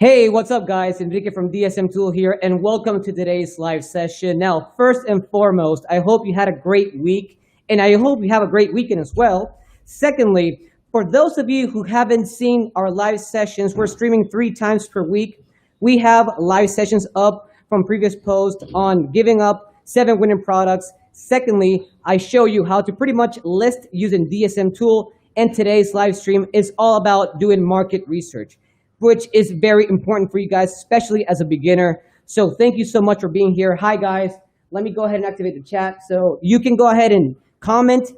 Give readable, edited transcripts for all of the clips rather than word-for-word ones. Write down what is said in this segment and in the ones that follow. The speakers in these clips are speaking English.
Hey, what's up, guys? Enrique from DSM Tool here, and welcome to today's live session. Now, first and foremost, I hope you had a great week, and I hope you have a great weekend as well. Secondly, for those of you who haven't seen our live sessions, we're streaming 3 times per week. We have live sessions up from previous posts on giving up 7 winning products. Secondly, I show you how to pretty much list using DSM Tool, and today's live stream is all about doing market research, which is very important for you guys, especially as a beginner. So thank you so much for being here. Hi, guys. Let me go ahead and activate the chat. So you can go ahead and comment,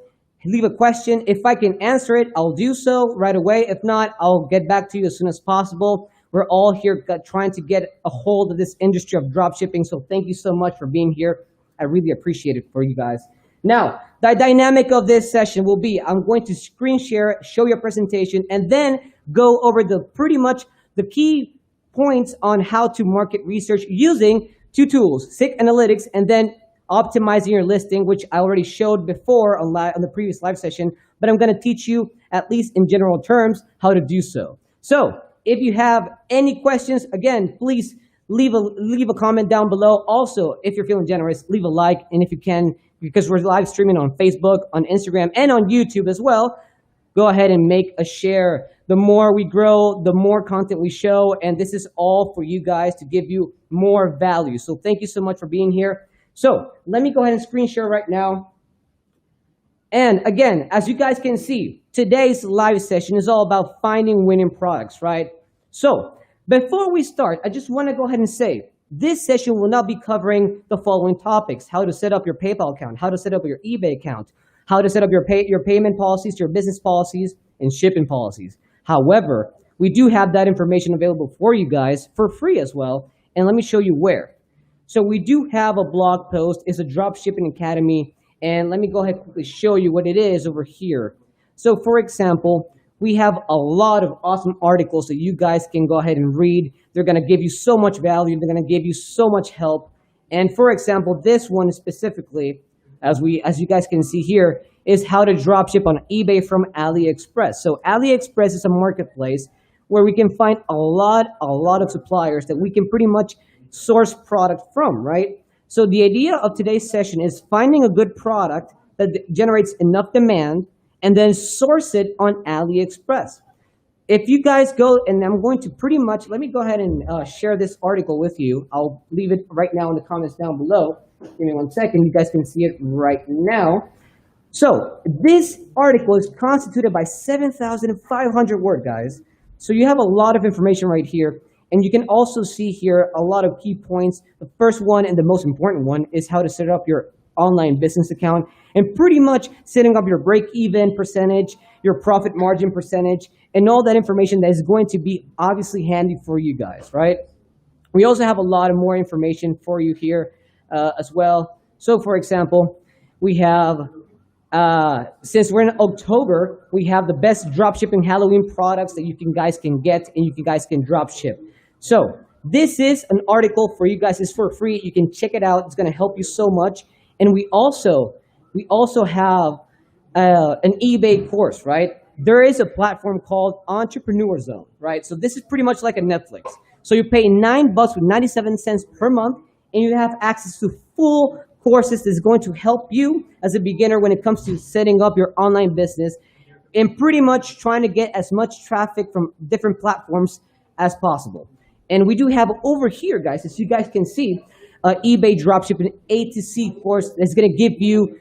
leave a question. If I can answer it, I'll do so right away. If not, I'll get back to you as soon as possible. We're all here trying to get a hold of this industry of dropshipping. So thank you so much for being here. I really appreciate it for you guys. Now, the dynamic of this session will be, I'm going to screen share, show you a presentation, and then go over the pretty much the key points on how to market research using 2 tools, SIG Analytics, and then optimizing your listing, which I already showed before on the previous live session, but I'm going to teach you, at least in general terms, how to do so. So if you have any questions, again, please leave a comment down below. Also, if you're feeling generous, leave a like, and if you can, because we're live streaming on Facebook, on Instagram, and on YouTube as well, go ahead and make a share. The more we grow, the more content we show, and this is all for you guys to give you more value. So thank you so much for being here. So let me go ahead and screen share right now. And again, as you guys can see, today's live session is all about finding winning products, right? So before we start, I just want to go ahead and say, this session will not be covering the following topics: how to set up your PayPal account, how to set up your eBay account, how to set up your payment policies, your business policies, and shipping policies. However, we do have that information available for you guys for free as well. And let me show you where. So we do have a blog post. It's a Dropshipping Academy. And let me go ahead and quickly show you what it is over here. So for example, we have a lot of awesome articles that you guys can go ahead and read. They're going to give you so much value. They're going to give you so much help. And for example, this one specifically, as you guys can see here, is how to dropship on eBay from AliExpress. So AliExpress is a marketplace where we can find a lot of suppliers that we can pretty much source product from, right? So the idea of today's session is finding a good product that generates enough demand and then source it on AliExpress. If you guys go, and I'm going to pretty much, let me go ahead and share this article with you. I'll leave it right now in the comments down below. Give me 1 second. You guys can see it right now. So this article is constituted by 7,500 words, guys. So you have a lot of information right here. And you can also see here a lot of key points. The first one and the most important one is how to set up your online business account and pretty much setting up your break-even percentage, your profit margin percentage, and all that information that is going to be obviously handy for you guys, right? We also have a lot of more information for you here as well. So for example, we have, since we're in October, we have the best dropshipping Halloween products that you guys can get and you guys can dropship. So this is an article for you guys. It's for free. You can check it out. It's going to help you so much. And we also have an eBay course, right? There is a platform called Entrepreneur Zone, right? So this is pretty much like a Netflix. So you pay $9 with 97 cents per month, and you have access to full courses that's going to help you as a beginner when it comes to setting up your online business and pretty much trying to get as much traffic from different platforms as possible. And we do have over here, guys, as you guys can see, eBay Dropshipping A to C course that's going to give you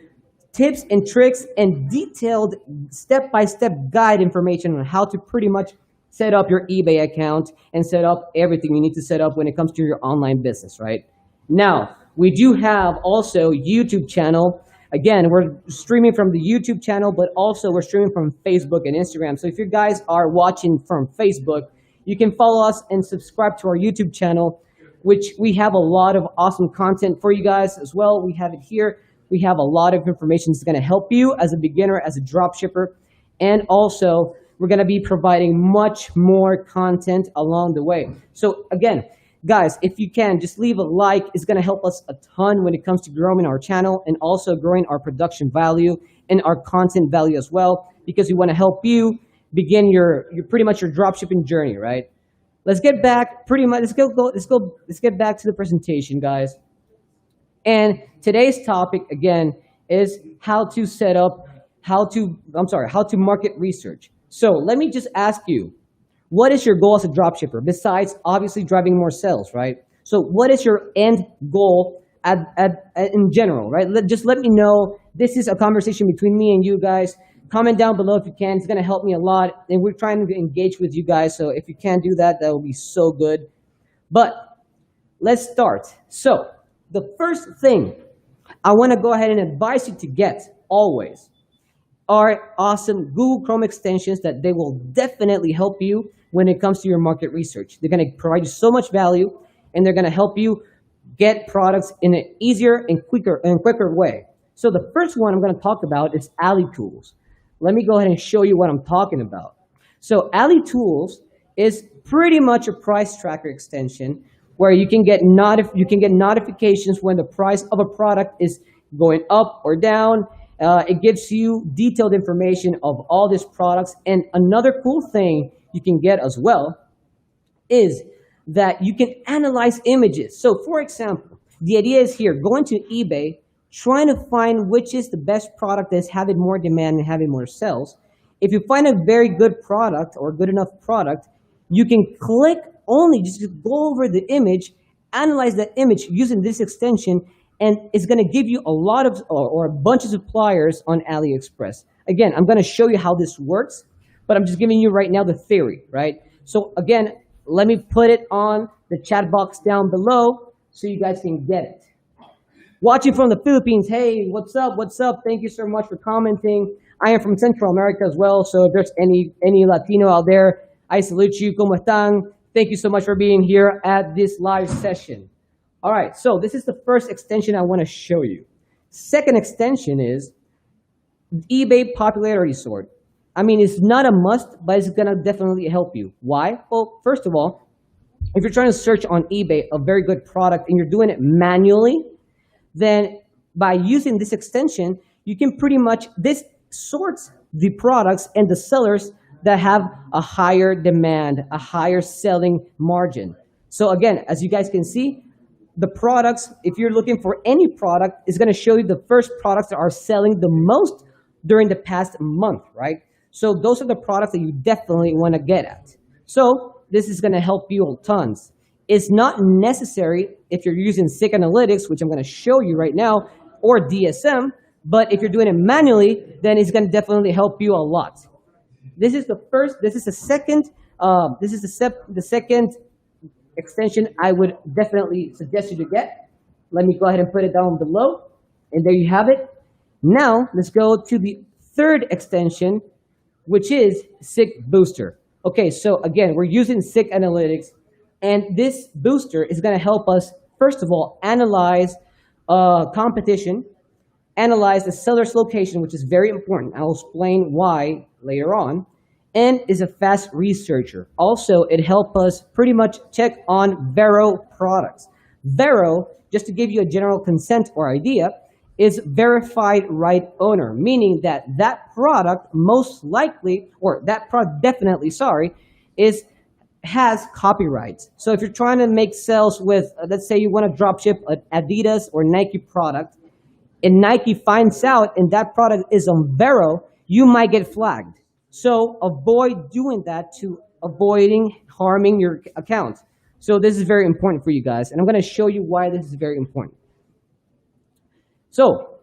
tips and tricks and detailed step-by-step guide information on how to pretty much set up your eBay account and set up everything you need to set up when it comes to your online business, right? Now, we do have also YouTube channel. Again, we're streaming from the YouTube channel, but also we're streaming from Facebook and Instagram. So if you guys are watching from Facebook, you can follow us and subscribe to our YouTube channel, which we have a lot of awesome content for you guys as well. We have it here. We have a lot of information that's going to help you as a beginner, as a drop shipper. And also, we're going to be providing much more content along the way. So again, guys, if you can, just leave a like. It's going to help us a ton when it comes to growing our channel and also growing our production value and our content value as well, because we want to help you begin your pretty much your dropshipping journey, right? let's get back pretty much. Let's get back to the presentation, guys. And today's topic again is how to set up, how to market research. So let me just ask you, what is your goal as a dropshipper besides obviously driving more sales, right? So what is your end goal in general, right? Just let me know. This is a conversation between me and you guys. Comment down below if you can. It's going to help me a lot. And we're trying to engage with you guys. So if you can do that, that will be so good. But let's start. So the first thing I want to go ahead and advise you to get always are awesome Google Chrome extensions that they will definitely help you when it comes to your market research. They're going to provide you so much value, and they're going to help you get products in an easier and quicker way. So the first one I'm going to talk about is Ali Tools. Let me go ahead and show you what I'm talking about. So Ali Tools is pretty much a price tracker extension where you can get notifications when the price of a product is going up or down. It gives you detailed information of all these products. And another cool thing you can get as well is that you can analyze images. So for example, the idea is here, going to eBay, trying to find which is the best product that's having more demand and having more sales. If you find a very good product or good enough product, you can click only, just go over the image, analyze that image using this extension, and it's going to give you a lot of, or a bunch of suppliers on AliExpress. Again, I'm going to show you how this works, but I'm just giving you right now the theory, right? So again, let me put it on the chat box down below so you guys can get it. Watching from the Philippines, hey, what's up? What's up? Thank you so much for commenting. I am from Central America as well, so if there's any Latino out there, I salute you. ¿Cómo están? Thank you so much for being here at this live session. All right, so this is the first extension I want to show you. Second extension is eBay popularity sort. I mean, it's not a must, but it's going to definitely help you. Why? Well, first of all, if you're trying to search on eBay a very good product and you're doing it manually, then by using this extension, you can pretty much, this sorts the products and the sellers that have a higher demand, a higher selling margin. So again, as you guys can see, the products, if you're looking for any product, is going to show you the first products that are selling the most during the past month, right? So those are the products that you definitely want to get at. So this is going to help you tons. It's not necessary if you're using SIG Analytics, which I'm going to show you right now, or DSM, but if you're doing it manually, then it's going to definitely help you a lot. This is the second extension I would definitely suggest you to get. Let me go ahead and put it down below, and there you have it. Now, let's go to the third extension, which is SIG Booster. Okay, so again, we're using SIG Analytics, and this booster is going to help us, first of all, analyze competition, analyze the seller's location, which is very important. I'll explain why later on, and is a fast researcher. Also, it helps us pretty much check on Vero products. Vero, just to give you a general consent or idea, is verified right owner, meaning that that product most likely, or that product definitely, has copyrights. So if you're trying to make sales with, let's say you want to drop ship an Adidas or Nike product, and Nike finds out and that product is on Vero, you might get flagged. So avoid doing that to avoiding harming your account. So this is very important for you guys, and I'm going to show you why this is very important. So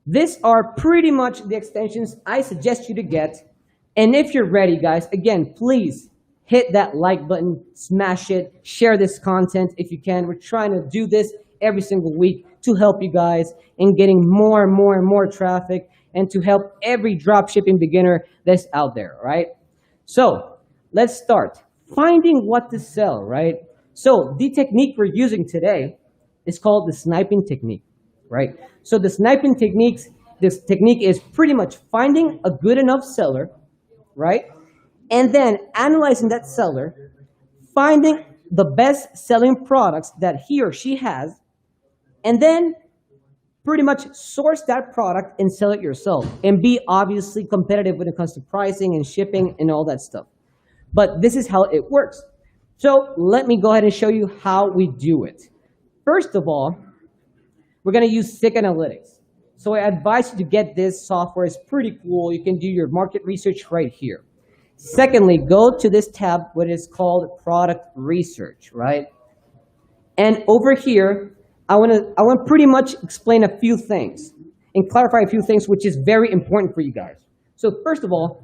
these are pretty much the extensions I suggest you to get. And if you're ready, guys, again, please hit that like button, smash it, share this content if you can. We're trying to do this every single week to help you guys in getting more and more and more traffic and to help every dropshipping beginner that's out there, right? So let's start. Finding what to sell, right? So the technique we're using today is called the sniping technique, right? So the sniping technique is pretty much finding a good enough seller, right? And then analyzing that seller, finding the best selling products that he or she has, and then pretty much source that product and sell it yourself and be obviously competitive when it comes to pricing and shipping and all that stuff. But this is how it works. So let me go ahead and show you how we do it. First of all, we're going to use SIG Analytics. So I advise you to get this software. It's pretty cool. You can do your market research right here. Secondly, go to this tab, what is called Product Research, right? And over here, I want to pretty much explain a few things and clarify a few things, which is very important for you guys. So first of all,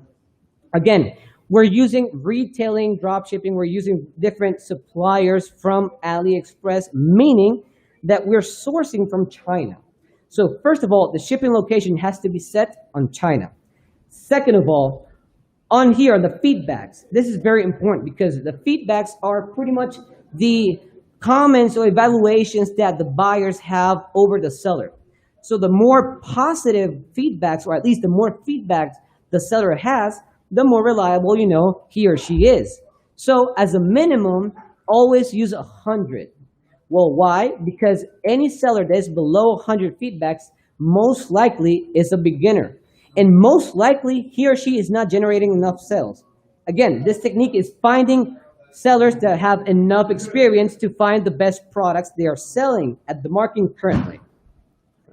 again, we're using retailing, dropshipping. We're using different suppliers from AliExpress, meaning that we're sourcing from China. So first of all, the shipping location has to be set on China. Second of all, on here are the feedbacks. This is very important because the feedbacks are pretty much the comments or evaluations that the buyers have over the seller. So the more positive feedbacks, or at least the more feedbacks the seller has, the more reliable he or she is. So as a minimum, always use 100. Well, why? Because any seller that is below 100 feedbacks most likely is a beginner. And most likely, he or she is not generating enough sales. Again, this technique is finding sellers that have enough experience to find the best products they are selling at the market currently.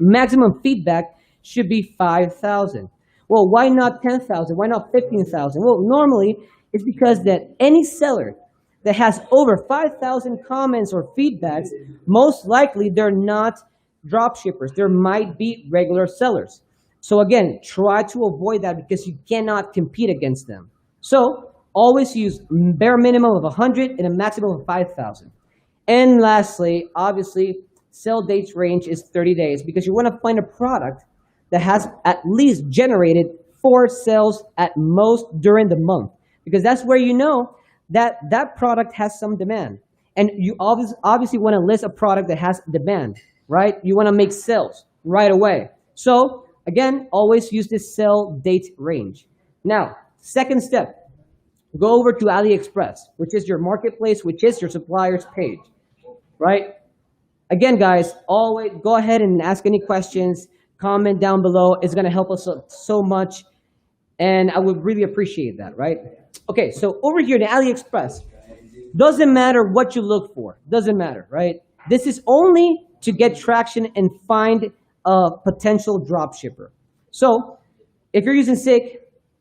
Maximum feedback should be 5,000. Well, why not 10,000? Why not 15,000? Well, normally it's because that any seller that has over 5,000 comments or feedbacks, most likely they're not drop shippers. There might be regular sellers. So again, try to avoid that because you cannot compete against them. So always use bare minimum of 100 and a maximum of 5,000. And lastly, obviously, sell dates range is 30 days because you want to find a product that has at least generated 4 sales at most during the month, because that's where you know that that product has some demand. And you obviously want to list a product that has demand, right? You want to make sales right away. So again, always use this sell date range. Now, second step, go over to AliExpress, which is your marketplace, which is your supplier's page, right? Again, guys, always go ahead and ask any questions, comment down below. It's going to help us so much, and I would really appreciate that, right? Okay, so over here to AliExpress, doesn't matter what you look for, doesn't matter, right? This is only to get traction and find a potential drop shipper. So if you're using SIG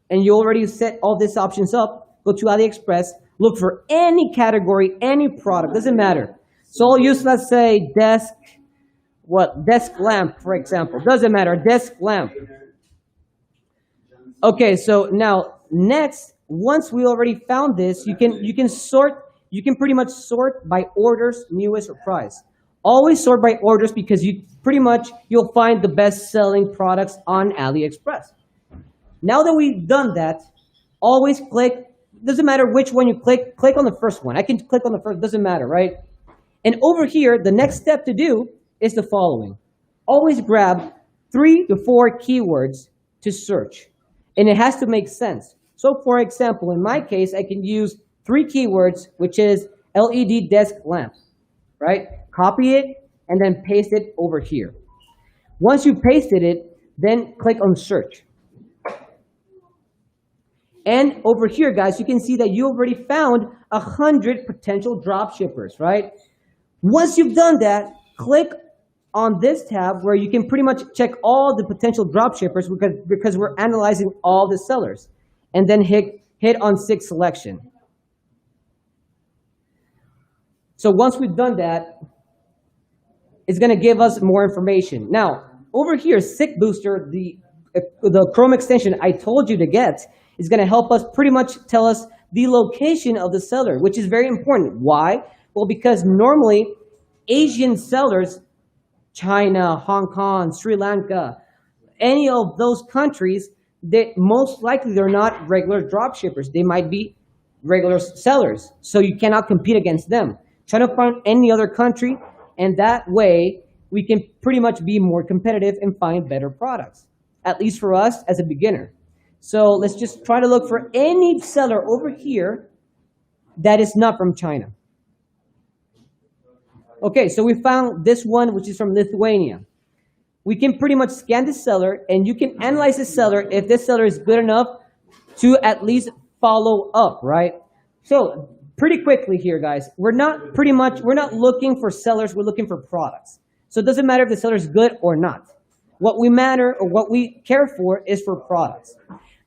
and you already set all these options up, go to AliExpress, look for any category, any product, doesn't matter. So I'll use, let's say, desk lamp, for example. Doesn't matter, desk lamp. Okay, so now next, once we already found this, you can pretty much sort by orders, newest, or price. Always sort by orders because you'll find the best selling products on AliExpress. Now that we've done that, always click, doesn't matter which one you click on the first one. I can click on the first, doesn't matter, right? And over here, the next step to do is the following. Always grab 3 to 4 keywords to search. And it has to make sense. So for example, in my case, I can use 3 keywords, which is LED desk lamp, right? Copy it and then paste it over here. Once you pasted it, then click on search. And over here, guys, you can see that you already found 100 potential drop shippers, right? Once you've done that, click on this tab where you can pretty much check all the potential drop shippers because we're analyzing all the sellers. And then hit on SIG selection. So once we've done that, it's going to give us more information. Now, over here, SIG Booster, the Chrome extension I told you to get, is going to help us pretty much tell us the location of the seller, which is very important. Why? Well, because normally Asian sellers, China, Hong Kong, Sri Lanka, any of those countries, most likely they're not regular drop shippers. They might be regular sellers. So you cannot compete against them. Try to find any other country, and that way we can pretty much be more competitive and find better products, at least for us as a beginner. So let's just try to look for any seller over here that is not from China. Okay, so we found this one, which is from Lithuania. We can pretty much scan the seller, and you can analyze the seller if this seller is good enough to at least follow up, right? So pretty quickly here, guys, we're not looking for sellers, we're looking for products. So it doesn't matter if the seller is good or not. What we matter or what we care for is for products.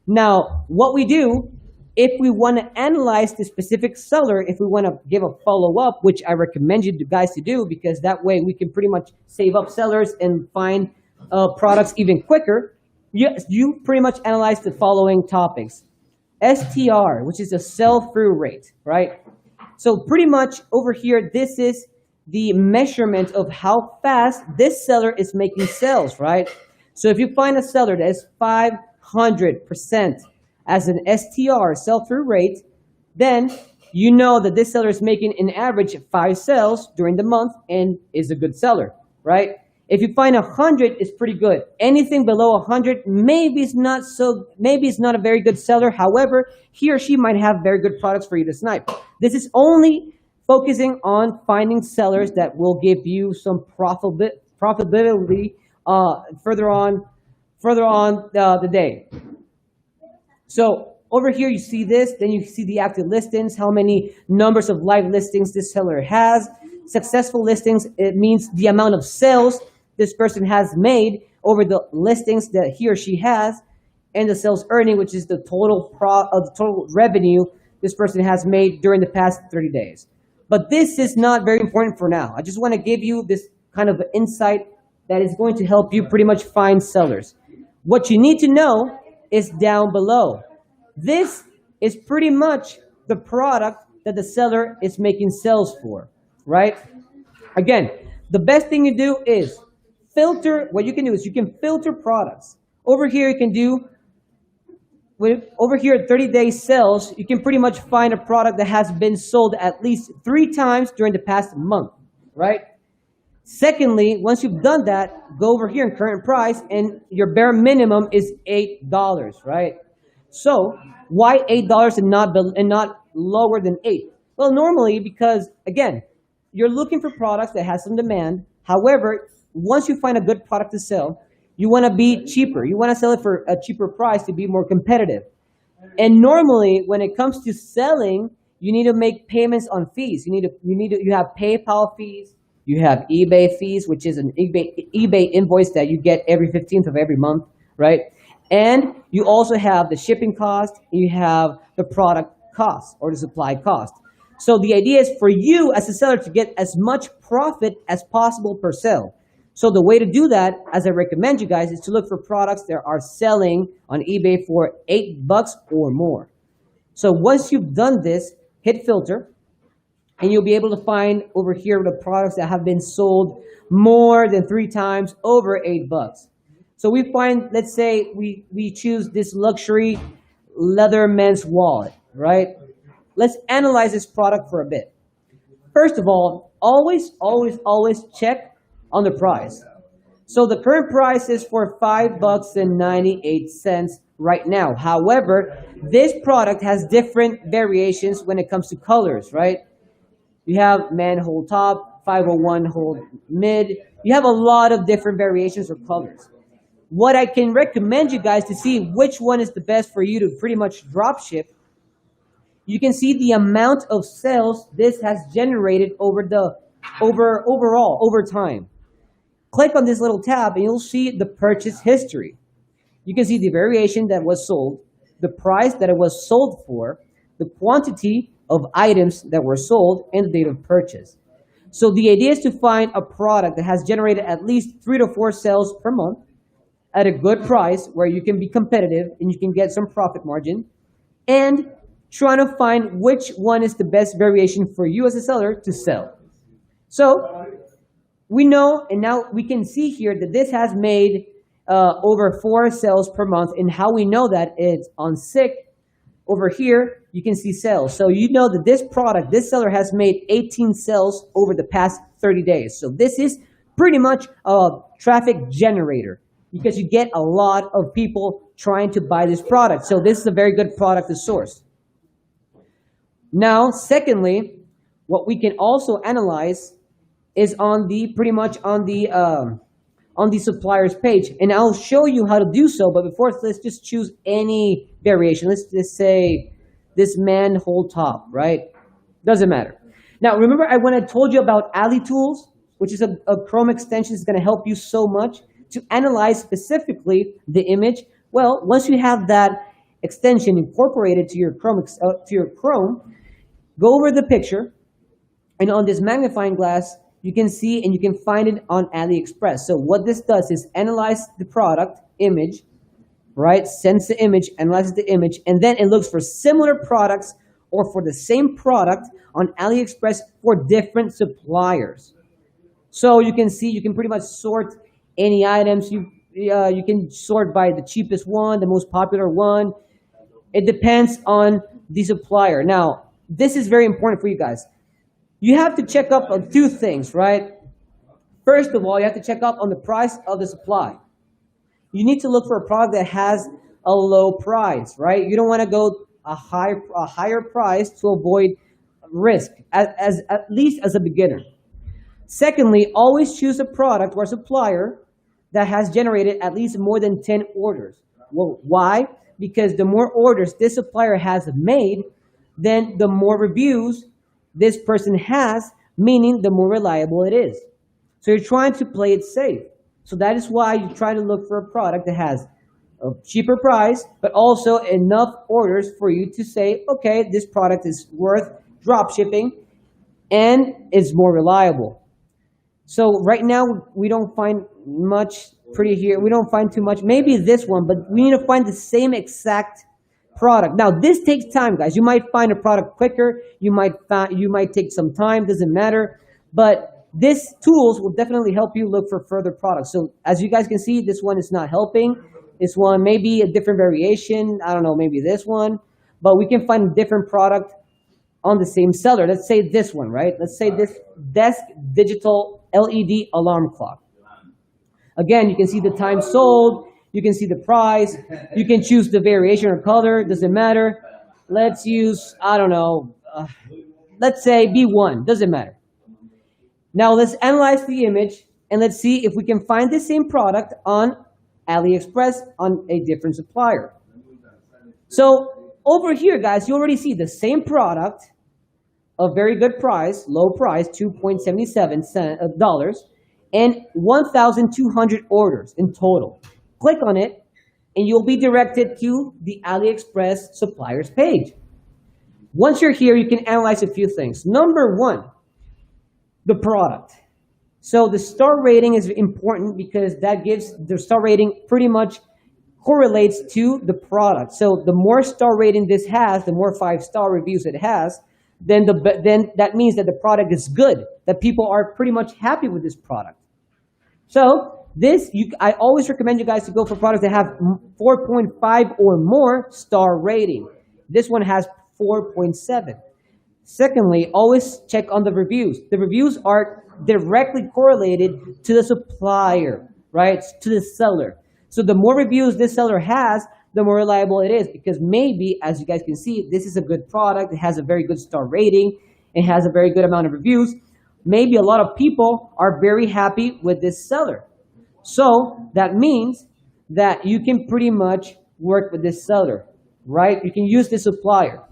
Now, what we do, if we want to analyze the specific seller, if we want to give a follow-up, which I recommend you guys to do, because that way we can pretty much save up sellers and find products even quicker, you pretty much analyze the following topics. STR, which is the sell-through rate, right? So pretty much over here, this is the measurement of how fast this seller is making sales, right? So if you find a seller that is 500% as an STR, sell-through rate, then you know that this seller is making an average of 5 sales during the month and is a good seller, right? If you find 100, it's pretty good. Anything below 100, maybe it's not a very good seller. However, he or she might have very good products for you to snipe. This is only focusing on finding sellers that will give you some profitability further on the day. So over here, you see this, then you see the active listings, how many numbers of live listings this seller has. Successful listings, it means the amount of sales this person has made over the listings that he or she has, and the sales earning, which is the total revenue this person has made during the past 30 days. But this is not very important for now. I just want to give you this kind of insight that is going to help you pretty much find sellers. What you need to know is down below. This is pretty much the product that the seller is making sales for, right? Again, the best thing you do is filter. What you can do is you can filter products. Over here, you can do, over here at 30-day sales, you can pretty much find a product that has been sold at least 3 times during the past month, right? Secondly, once you've done that, go over here in current price, and your bare minimum is $8, right? So why $8 and not lower than 8? Well, normally because, again, you're looking for products that has some demand. However, once you find a good product to sell, you want to be cheaper. You want to sell it for a cheaper price to be more competitive. And normally, when it comes to selling, you need to make payments on fees. You have PayPal fees. You have eBay fees, which is an eBay invoice that you get every 15th of every month, right? And you also have the shipping cost. You have the product cost or the supply cost. So the idea is for you as a seller to get as much profit as possible per sale. So the way to do that, as I recommend you guys, is to look for products that are selling on eBay for $8 or more. So once you've done this, hit filter, and you'll be able to find over here the products that have been sold more than 3 times over $8. So we find, let's say we choose this luxury leather men's wallet, right? Let's analyze this product for a bit. First of all, always check on the price. So the current price is for $5.98 right now. However, this product has different variations when it comes to colors, right? You have man hold top, 501 hold mid. You have a lot of different variations or colors. What I can recommend you guys to see which one is the best for you to pretty much drop ship, you can see the amount of sales this has generated over time. Click on this little tab and you'll see the purchase history. You can see the variation that was sold, the price that it was sold for, the quantity of items that were sold, and the date of purchase. So the idea is to find a product that has generated at least 3 to 4 sales per month at a good price where you can be competitive and you can get some profit margin, and trying to find which one is the best variation for you as a seller to sell. So we know, and now we can see here that this has made over 4 sales per month. And how we know that it's on SICK. Over here, you can see sales. So you know that this product, this seller has made 18 sales over the past 30 days. So this is pretty much a traffic generator because you get a lot of people trying to buy this product. So this is a very good product to source. Now, secondly, what we can also analyze is on the supplier's page, and I'll show you how to do so. But before, let's just choose any variation. Let's just say this man hold top, right? Doesn't matter. Now, remember when I told you about Ali Tools, which is a Chrome extension that's going to help you so much to analyze specifically the image? Well, once you have that extension incorporated to your Chrome, go over the picture, and on this magnifying glass, you can see and you can find it on AliExpress. So what this does is analyze the product image, right? Sends the image, analyzes the image, and then it looks for similar products or for the same product on AliExpress for different suppliers. So you can see, you can pretty much sort any items. You can sort by the cheapest one, the most popular one. It depends on the supplier. Now, this is very important for you guys. You have to check up on two things, right? First of all, you have to check up on the price of the supply. You need to look for a product that has a low price, right? You don't want to go a higher price to avoid risk, at least as a beginner. Secondly, always choose a product or a supplier that has generated at least more than 10 orders. Well, why? Because the more orders this supplier has made, then the more reviews this person has, meaning the more reliable it is. So you're trying to play it safe. So that is why you try to look for a product that has a cheaper price, but also enough orders for you to say, okay, this product is worth drop shipping and is more reliable. So right now, we don't find much pretty here. We don't find too much. Maybe this one, but we need to find the same exact product. Now, this takes time, guys. You might find a product quicker. You might take some time. Doesn't matter. But these tools will definitely help you look for further products. So as you guys can see, this one is not helping. This one may be a different variation. I don't know, maybe this one. But we can find a different product on the same seller. Let's say this one, right? Let's say this Desk Digital LED alarm clock. Again, you can see the time sold. You can see the price. You can choose the variation or color. Doesn't matter. Let's use, I don't know, let's say B1. Doesn't matter. Now let's analyze the image and let's see if we can find the same product on AliExpress on a different supplier. So over here, guys, you already see the same product, a very good price, low price, $2.77, and 1,200 orders in total. Click on it, and you'll be directed to the AliExpress suppliers page. Once you're here, you can analyze a few things. Number one, the product. So the star rating is important because that gives the star rating pretty much correlates to the product. So the more star rating this has, the more 5-star reviews it has, then that means that the product is good, that people are pretty much happy with this product. So I always recommend you guys to go for products that have 4.5 or more star rating. This one has 4.7. Secondly, always check on the reviews. The reviews are directly correlated to the supplier, right? To the seller. So the more reviews this seller has, the more reliable it is, because maybe, as you guys can see, this is a good product. It has a very good star rating. It has a very good amount of reviews. Maybe a lot of people are very happy with this seller. So that means that you can pretty much work with this seller, right? You can use this supplier.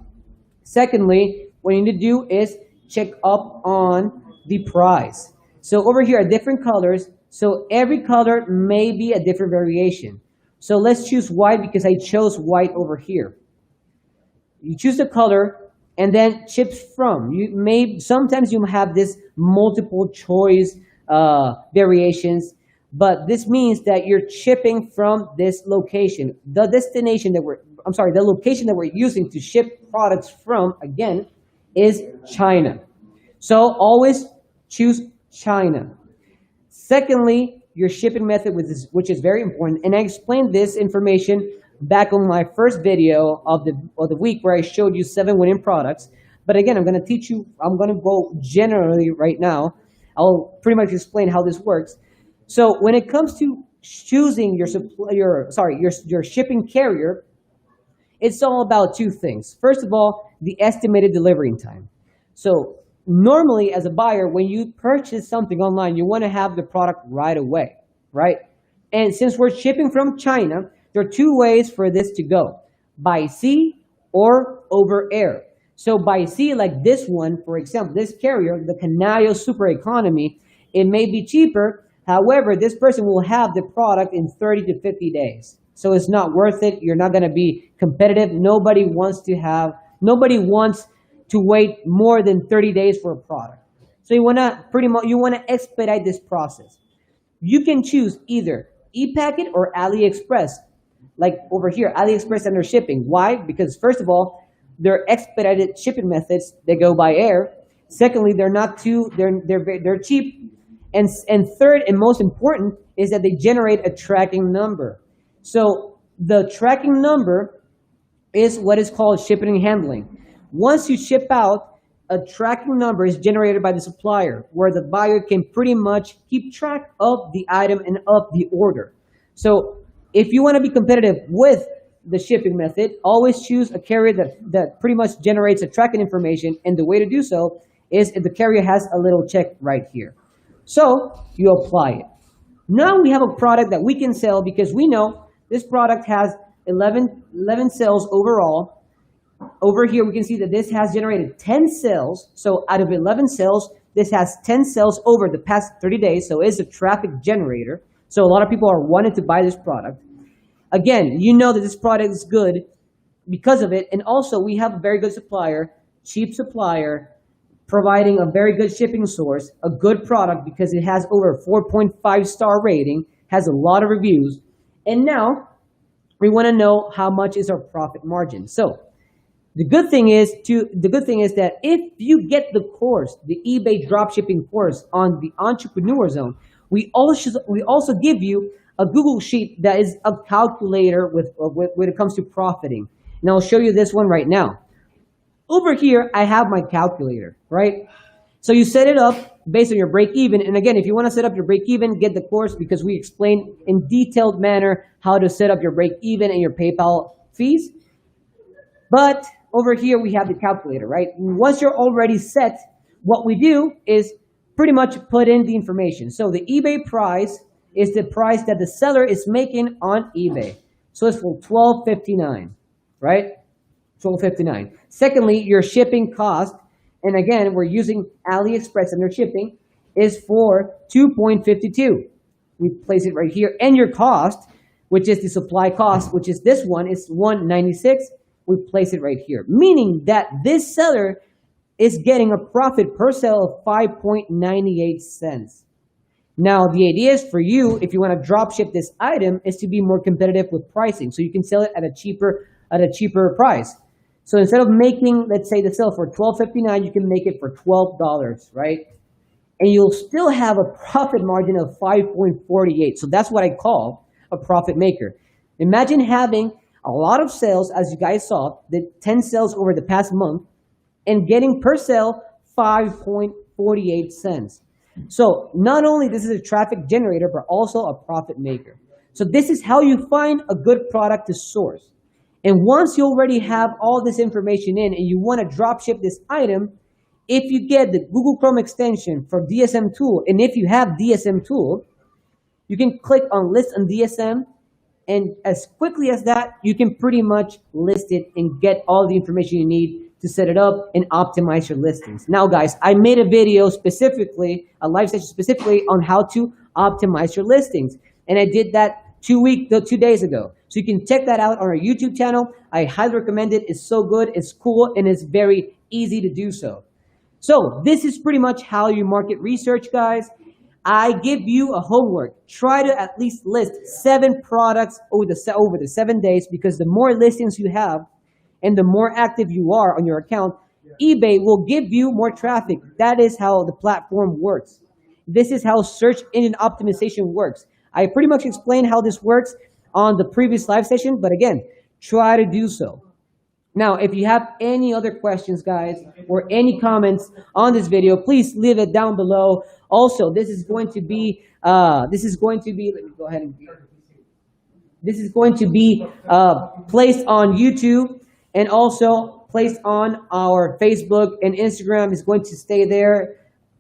Secondly, what you need to do is check up on the price. So over here are different colors. So every color may be a different variation. So let's choose white because I chose white over here. You choose the color and then chips from. Sometimes you have this multiple choice variations, but this means that you're shipping from this location. The location that we're using to ship products from, again, is China. So always choose China. Secondly, your shipping method, which is very important. And I explained this information back on my first video of the week where I showed you 7 winning products. But again, I'm going to teach you, I'm going to go generally right now. I'll pretty much explain how this works. So when it comes to choosing your shipping carrier, it's all about 2 things. First of all, the estimated delivery time. So normally, as a buyer, when you purchase something online, you want to have the product right away, right? And since we're shipping from China, there are 2 ways for this to go: by sea or over air. So by see like this one, for example, this carrier, the Canayo Super Economy, it may be cheaper. However, this person will have the product in 30 to 50 days. So it's not worth it. You're not going to be competitive. Nobody wants to wait more than 30 days for a product. So you want to expedite this process. You can choose either ePacket or AliExpress. Like over here, AliExpress and their shipping. Why? Because first of all, they're expedited shipping methods. They go by air. Secondly, they're cheap. And third, and most important, is that they generate a tracking number. So the tracking number is what is called shipping and handling. Once you ship out, a tracking number is generated by the supplier, where the buyer can pretty much keep track of the item and of the order. So if you want to be competitive with the shipping method, always choose a carrier that pretty much generates a tracking information. And the way to do so is if the carrier has a little check right here. So you apply it. Now we have a product that we can sell because we know this product has 11 sales overall. Over here, we can see that this has generated 10 sales. So out of 11 sales, this has 10 sales over the past 30 days. So it's a traffic generator. So a lot of people are wanting to buy this product. Again, you know that this product is good because of it. And also, we have a very good supplier, cheap supplier, providing a very good shipping source, a good product because it has over a 4.5 star rating, has a lot of reviews. And now, we want to know how much is our profit margin. So the good thing is that if you get the course, the eBay dropshipping course on the Entrepreneur Zone, we also give you a Google sheet that is a calculator when it comes to profiting. And I'll show you this one right now. Over here, I have my calculator, right? So you set it up based on your break even. And again, if you want to set up your break even, get the course because we explain in detailed manner how to set up your break even and your PayPal fees. But over here, we have the calculator, right? Once you're already set, what we do is pretty much put in the information. So the eBay price is the price that the seller is making on eBay. So it's for $12.59, right? $12.59. Secondly, your shipping cost, and again, we're using AliExpress and their shipping, is for $2.52. We place it right here. And your cost, which is the supply cost, which is this one, is $1.96. We place it right here, meaning that this seller is getting a profit per sale of 5.98 cents. Now, the idea is for you, if you want to drop ship this item, is to be more competitive with pricing. So you can sell it at a cheaper price. So instead of making, let's say, the sale for $12.59, you can make it for $12, right? And you'll still have a profit margin of 5.48. So that's what I call a profit maker. Imagine having a lot of sales, as you guys saw, the 10 sales over the past month, and getting per sale 5.48 cents. So not only this is a traffic generator, but also a profit maker. So this is how you find a good product to source. And once you already have all this information in and you want to drop ship this item, if you get the Google Chrome extension for DSM Tool, and if you have DSM Tool, you can click on List on DSM, and as quickly as that, you can pretty much list it and get all the information you need to set it up and optimize your listings. Now, guys, I made a video specifically, a live session specifically on how to optimize your listings. And I did that 2 days ago. So you can check that out on our YouTube channel. I highly recommend it. It's so good, it's cool, and it's very easy to do so. So this is pretty much how you market research, guys. I give you a homework. Try to at least list 7 products over the 7 days, because the more listings you have and the more active you are on your account, eBay will give you more traffic. That is how the platform works. This is how search engine optimization works. I pretty much explained how this works on the previous live session, but again, try to do so. Now, if you have any other questions, guys, or any comments on this video, please leave it down below. Also, this is going to be, let me go ahead and, this is going to be placed on YouTube and also placed on our Facebook and Instagram. Is going to stay there.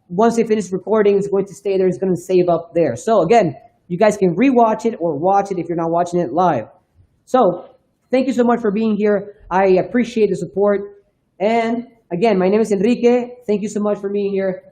Once they finish recording, it's going to stay there. It's going to save up there. So again, you guys can rewatch it or watch it if you're not watching it live. So thank you so much for being here. I appreciate the support. And again, my name is Enrique. Thank you so much for being here.